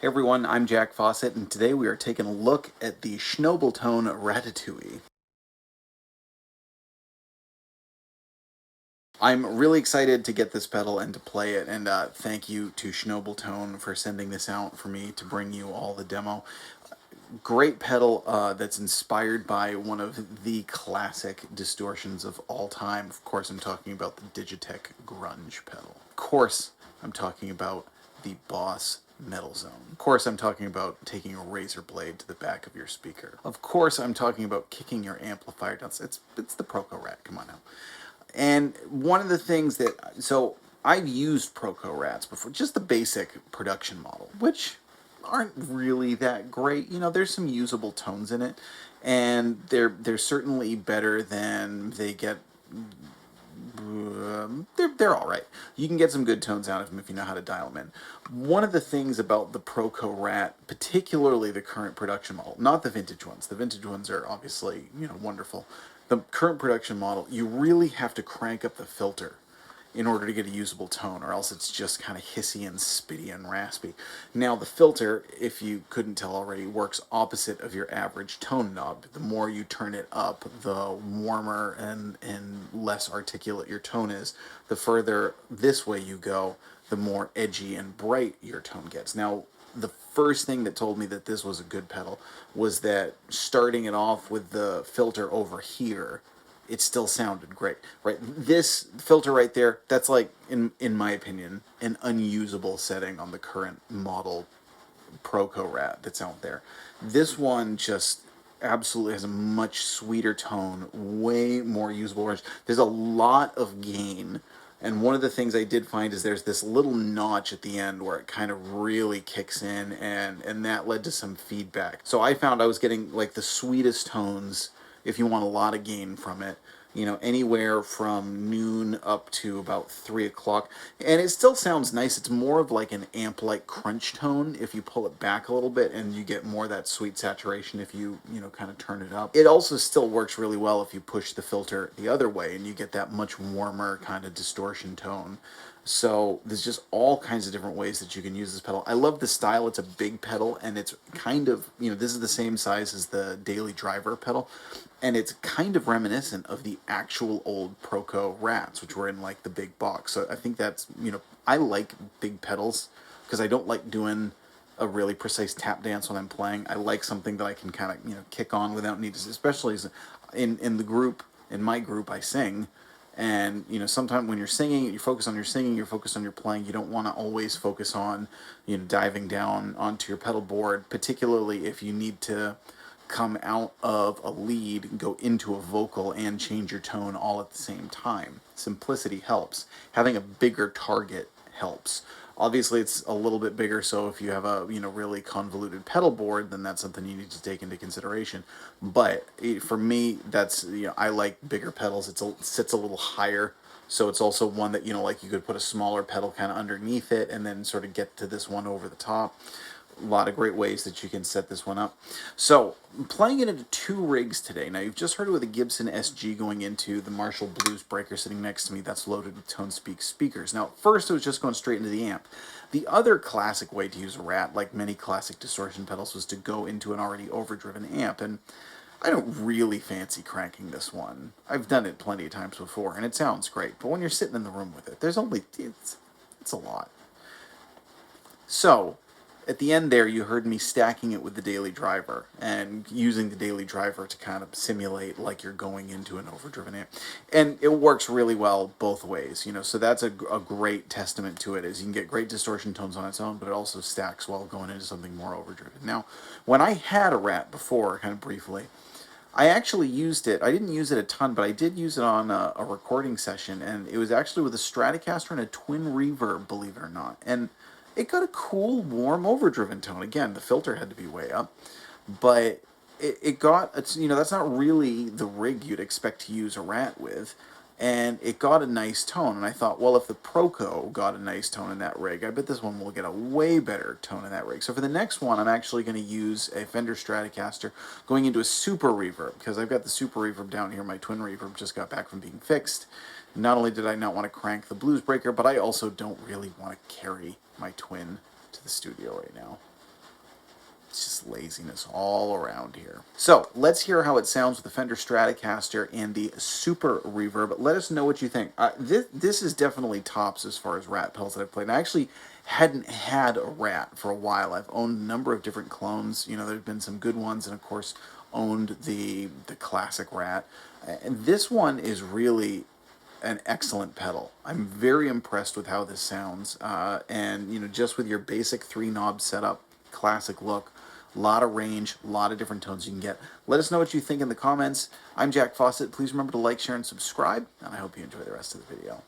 Hey everyone, I'm Jack Fossett, and today we are taking a look at the Shnobel Tone Ratatouille. I'm really excited to get this pedal and to play it, and thank you to Shnobel Tone for sending this out for me to bring you all the demo. Great pedal that's inspired by one of the classic distortions of all time. Of course, I'm talking about the Digitech Grunge pedal. Of course, I'm talking about the Boss Metal Zone. Of course, I'm talking about taking a razor blade to the back of your speaker. Of course, I'm talking about kicking your amplifier down. It's the Proco Rat. Come on now. And one of the things that, so I've used Proco Rats before, just the basic production model, which aren't really that great. You know, there's some usable tones in it, and they're certainly better than they get. They're all right. You can get some good tones out of them if you know how to dial them in. One of the things about the Proco Rat, particularly the current production model, not the vintage ones. The vintage ones are obviously, you know, wonderful. The current production model, you really have to crank up the filter in order to get a usable tone, or else it's just kind of hissy and spitty and raspy. Now, the filter, if you couldn't tell already, works opposite of your average tone knob. The more you turn it up, the warmer and less articulate your tone is. The further this way you go, the more edgy and bright your tone gets. Now, the first thing that told me that this was a good pedal was that starting it off with the filter over here, it still sounded great, right? This filter right there, that's like, in my opinion, an unusable setting on the current model Proco Rat that's out there. This one just absolutely has a much sweeter tone, way more usable range. There's a lot of gain, and one of the things I did find is there's this little notch at the end where it kind of really kicks in, and that led to some feedback. So I found I was getting like the sweetest tones if you want a lot of gain from it, you know, anywhere from noon up to about 3 o'clock. And it still sounds nice. It's more of like an amp-like crunch tone if you pull it back a little bit, and you get more of that sweet saturation if you know, kind of turn it up. It also still works really well if you push the filter the other way, and you get that much warmer kind of distortion tone. So there's just all kinds of different ways that you can use this pedal. I love the style. It's a big pedal, and it's kind of, you know, this is the same size as the Daily Driver pedal, and it's kind of reminiscent of the actual old Proco Rats, which were in like the big box. So I think that's, you know, I like big pedals because I don't like doing a really precise tap dance when I'm playing. I like something that I can kind of, you know, kick on without need to, especially in the group, in my group, I sing. And, you know, sometimes when you're singing, you focus on your singing, you focus on your playing. You don't want to always focus on, you know, diving down onto your pedal board, particularly if you need to come out of a lead and go into a vocal and change your tone all at the same time. Simplicity helps. Having a bigger target helps. Obviously, it's a little bit bigger, so if you have a, you know, really convoluted pedal board, then that's something you need to take into consideration. But for me, that's, you know, I like bigger pedals. It sits a little higher, so it's also one that, you know, like you could put a smaller pedal kind of underneath it and then sort of get to this one over the top. A lot of great ways that you can set this one up. So, I'm playing it into 2 rigs today. Now, you've just heard it with a Gibson SG going into the Marshall Bluesbreaker sitting next to me that's loaded with ToneSpeak speakers. Now, first it was just going straight into the amp. The other classic way to use a Rat, like many classic distortion pedals, was to go into an already overdriven amp, and I don't really fancy cranking this one. I've done it plenty of times before, and it sounds great, but when you're sitting in the room with it, it's a lot. So, at the end there, you heard me stacking it with the Daily Driver and using the Daily Driver to kind of simulate like you're going into an overdriven amp. And it works really well both ways, you know, so that's a great testament to it, is you can get great distortion tones on its own, but it also stacks well going into something more overdriven. Now, when I had a Rat before, kind of briefly, I actually used it. I didn't use it a ton, but I did use it on a recording session, and it was actually with a Stratocaster and a twin reverb, believe it or not. And it got a cool, warm, overdriven tone. Again, the filter had to be way up, but it got, it's, you know, that's not really the rig you'd expect to use a Rat with, and it got a nice tone. And I thought, well, if the Proco got a nice tone in that rig, I bet this one will get a way better tone in that rig. So for the next one, I'm actually going to use a Fender Stratocaster going into a Super Reverb, because I've got the Super Reverb down here. My twin reverb just got back from being fixed. Not only did I not want to crank the Bluesbreaker, but I also don't really want to carry my twin to the studio right now. It's just laziness all around here. So let's hear how it sounds with the Fender Stratocaster and the Super Reverb. Let us know what you think. This is definitely tops as far as Rat pedals that I've played. And I actually hadn't had a Rat for a while. I've owned a number of different clones. You know, there's been some good ones, and of course owned the classic Rat. And this one is really an excellent pedal. I'm very impressed with how this sounds. And, you know, just with your basic 3-knob setup, classic look, a lot of range, a lot of different tones you can get. Let us know what you think in the comments. I'm Jack Fossett. Please remember to like, share, and subscribe, and I hope you enjoy the rest of the video.